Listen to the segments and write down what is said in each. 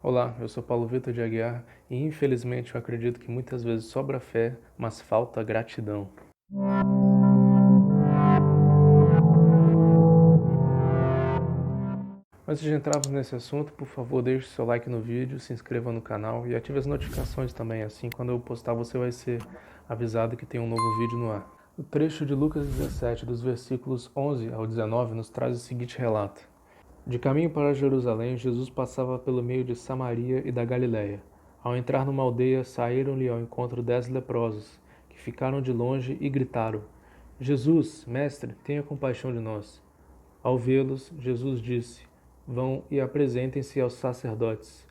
Olá, eu sou Paulo Vitor de Aguiar e infelizmente eu acredito que muitas vezes sobra fé, mas falta gratidão. Antes de entrarmos nesse assunto, por favor deixe seu like no vídeo, se inscreva no canal e ative as notificações também, assim quando eu postar você vai ser avisado que tem um novo vídeo no ar. O trecho de Lucas 17, dos versículos 11 ao 19, nos traz o seguinte relato. De caminho para Jerusalém, Jesus passava pelo meio de Samaria e da Galiléia. Ao entrar numa aldeia, saíram-lhe ao encontro 10 leprosos, que ficaram de longe e gritaram: Jesus, mestre, tenha compaixão de nós. Ao vê-los, Jesus disse: Vão e apresentem-se aos sacerdotes.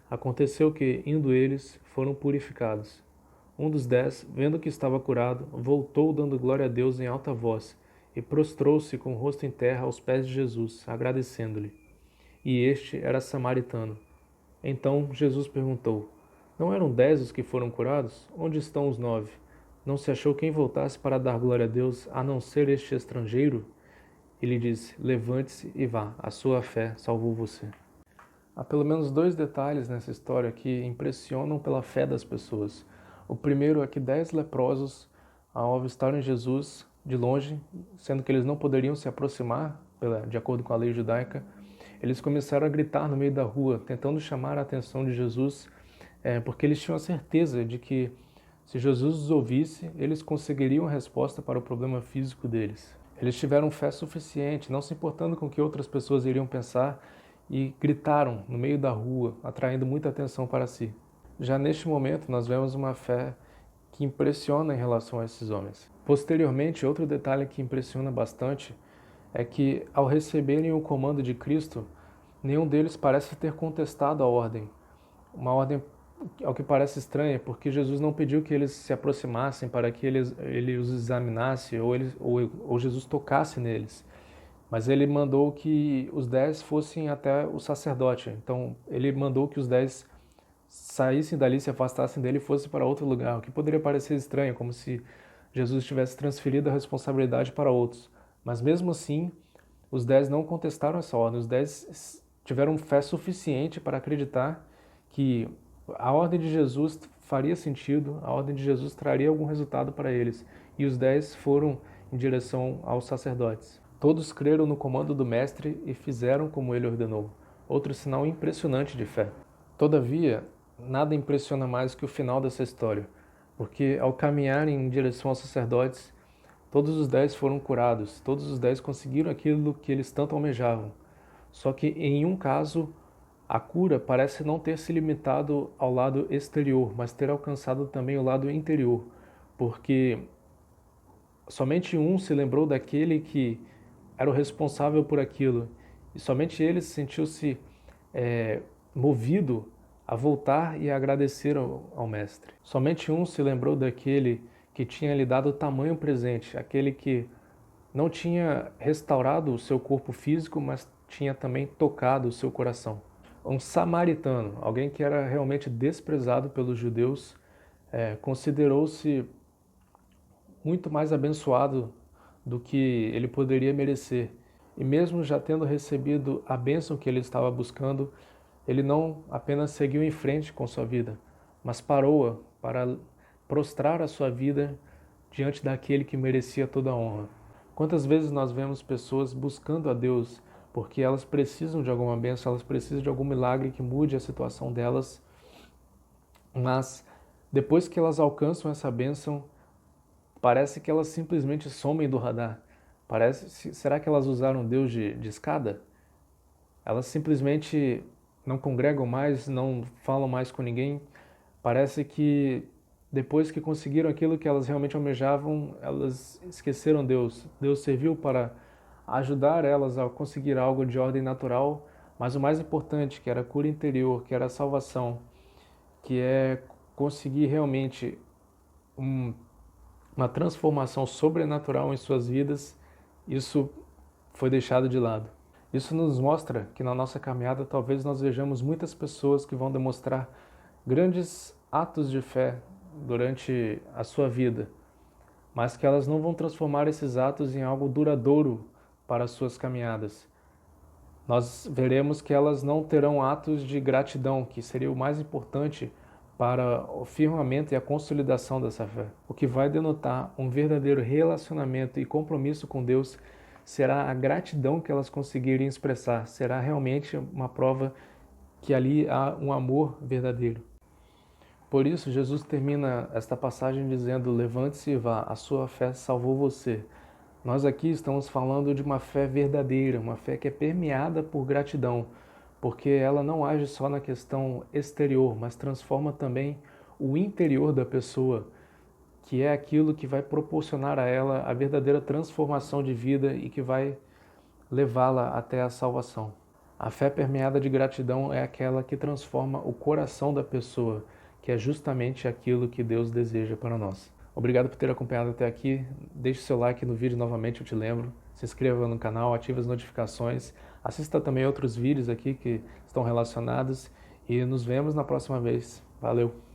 Aconteceu que, indo eles, foram purificados. Um dos 10, vendo que estava curado, voltou dando glória a Deus em alta voz, e prostrou-se com o rosto em terra aos pés de Jesus, agradecendo-lhe. E este era samaritano. Então Jesus perguntou: Não eram 10 os que foram curados? Onde estão os 9? Não se achou quem voltasse para dar glória a Deus, a não ser este estrangeiro? E lhe disse: Levante-se e vá, a sua fé salvou você. Há pelo menos dois detalhes nessa história que impressionam pela fé das pessoas. O primeiro é que 10 leprosos, ao avistarem Jesus de longe, sendo que eles não poderiam se aproximar, de acordo com a lei judaica, eles começaram a gritar no meio da rua, tentando chamar a atenção de Jesus, porque eles tinham a certeza de que se Jesus os ouvisse, eles conseguiriam a resposta para o problema físico deles. Eles tiveram fé suficiente, não se importando com o que outras pessoas iriam pensar, e gritaram no meio da rua, atraindo muita atenção para si. Já neste momento, nós vemos uma fé que impressiona em relação a esses homens. Posteriormente, outro detalhe que impressiona bastante é que, ao receberem o comando de Cristo, nenhum deles parece ter contestado a ordem. Uma ordem, ao que parece estranha, porque Jesus não pediu que eles se aproximassem para que ele os examinasse ou Jesus tocasse neles. Mas ele mandou que os 10 fossem até o sacerdote. Então, ele mandou que os 10 saíssem dali, se afastassem dele e fossem para outro lugar. O que poderia parecer estranho, como se Jesus tivesse transferido a responsabilidade para outros. Mas mesmo assim, os 10 não contestaram essa ordem. Os 10 tiveram fé suficiente para acreditar que a ordem de Jesus faria sentido, a ordem de Jesus traria algum resultado para eles. E os 10 foram em direção aos sacerdotes. Todos creram no comando do Mestre e fizeram como ele ordenou. Outro sinal impressionante de fé. Todavia, nada impressiona mais que o final dessa história, porque ao caminharem em direção aos sacerdotes, todos os 10 foram curados, todos os 10 conseguiram aquilo que eles tanto almejavam. Só que em um caso, a cura parece não ter se limitado ao lado exterior, mas ter alcançado também o lado interior, porque somente um se lembrou daquele que era o responsável por aquilo, e somente ele sentiu-se movido a voltar e a agradecer ao Mestre. Somente um se lembrou daquele que tinha lhe dado tamanho presente, aquele que não tinha restaurado o seu corpo físico, mas tinha também tocado o seu coração. Um samaritano, alguém que era realmente desprezado pelos judeus, considerou-se muito mais abençoado do que ele poderia merecer. E mesmo já tendo recebido a bênção que ele estava buscando, ele não apenas seguiu em frente com sua vida, mas parou-a para prostrar a sua vida diante daquele que merecia toda a honra. Quantas vezes nós vemos pessoas buscando a Deus porque elas precisam de alguma bênção, elas precisam de algum milagre que mude a situação delas, mas depois que elas alcançam essa bênção, parece que elas simplesmente somem do radar. Será que elas usaram Deus de escada? Elas simplesmente não congregam mais, não falam mais com ninguém. Parece que depois que conseguiram aquilo que elas realmente almejavam, elas esqueceram Deus. Deus serviu para ajudar elas a conseguir algo de ordem natural, mas o mais importante, que era a cura interior, que era a salvação, que é conseguir realmente uma transformação sobrenatural em suas vidas, isso foi deixado de lado. Isso nos mostra que na nossa caminhada talvez nós vejamos muitas pessoas que vão demonstrar grandes atos de fé durante a sua vida, mas que elas não vão transformar esses atos em algo duradouro para as suas caminhadas. nós veremos que elas não terão atos de gratidão, que seria o mais importante para o firmamento e a consolidação dessa fé. O que vai denotar um verdadeiro relacionamento e compromisso com Deus será a gratidão que elas conseguirem expressar, será realmente uma prova que ali há um amor verdadeiro. Por isso, Jesus termina esta passagem dizendo: levante-se e vá, a sua fé salvou você. Nós aqui estamos falando de uma fé verdadeira, uma fé que é permeada por gratidão, porque ela não age só na questão exterior, mas transforma também o interior da pessoa, que é aquilo que vai proporcionar a ela a verdadeira transformação de vida e que vai levá-la até a salvação. A fé permeada de gratidão é aquela que transforma o coração da pessoa, que é justamente aquilo que Deus deseja para nós. Obrigado por ter acompanhado até aqui. Deixe seu like no vídeo novamente, eu te lembro. Se inscreva no canal, ative as notificações. Assista também outros vídeos aqui que estão relacionados. E nos vemos na próxima vez. Valeu!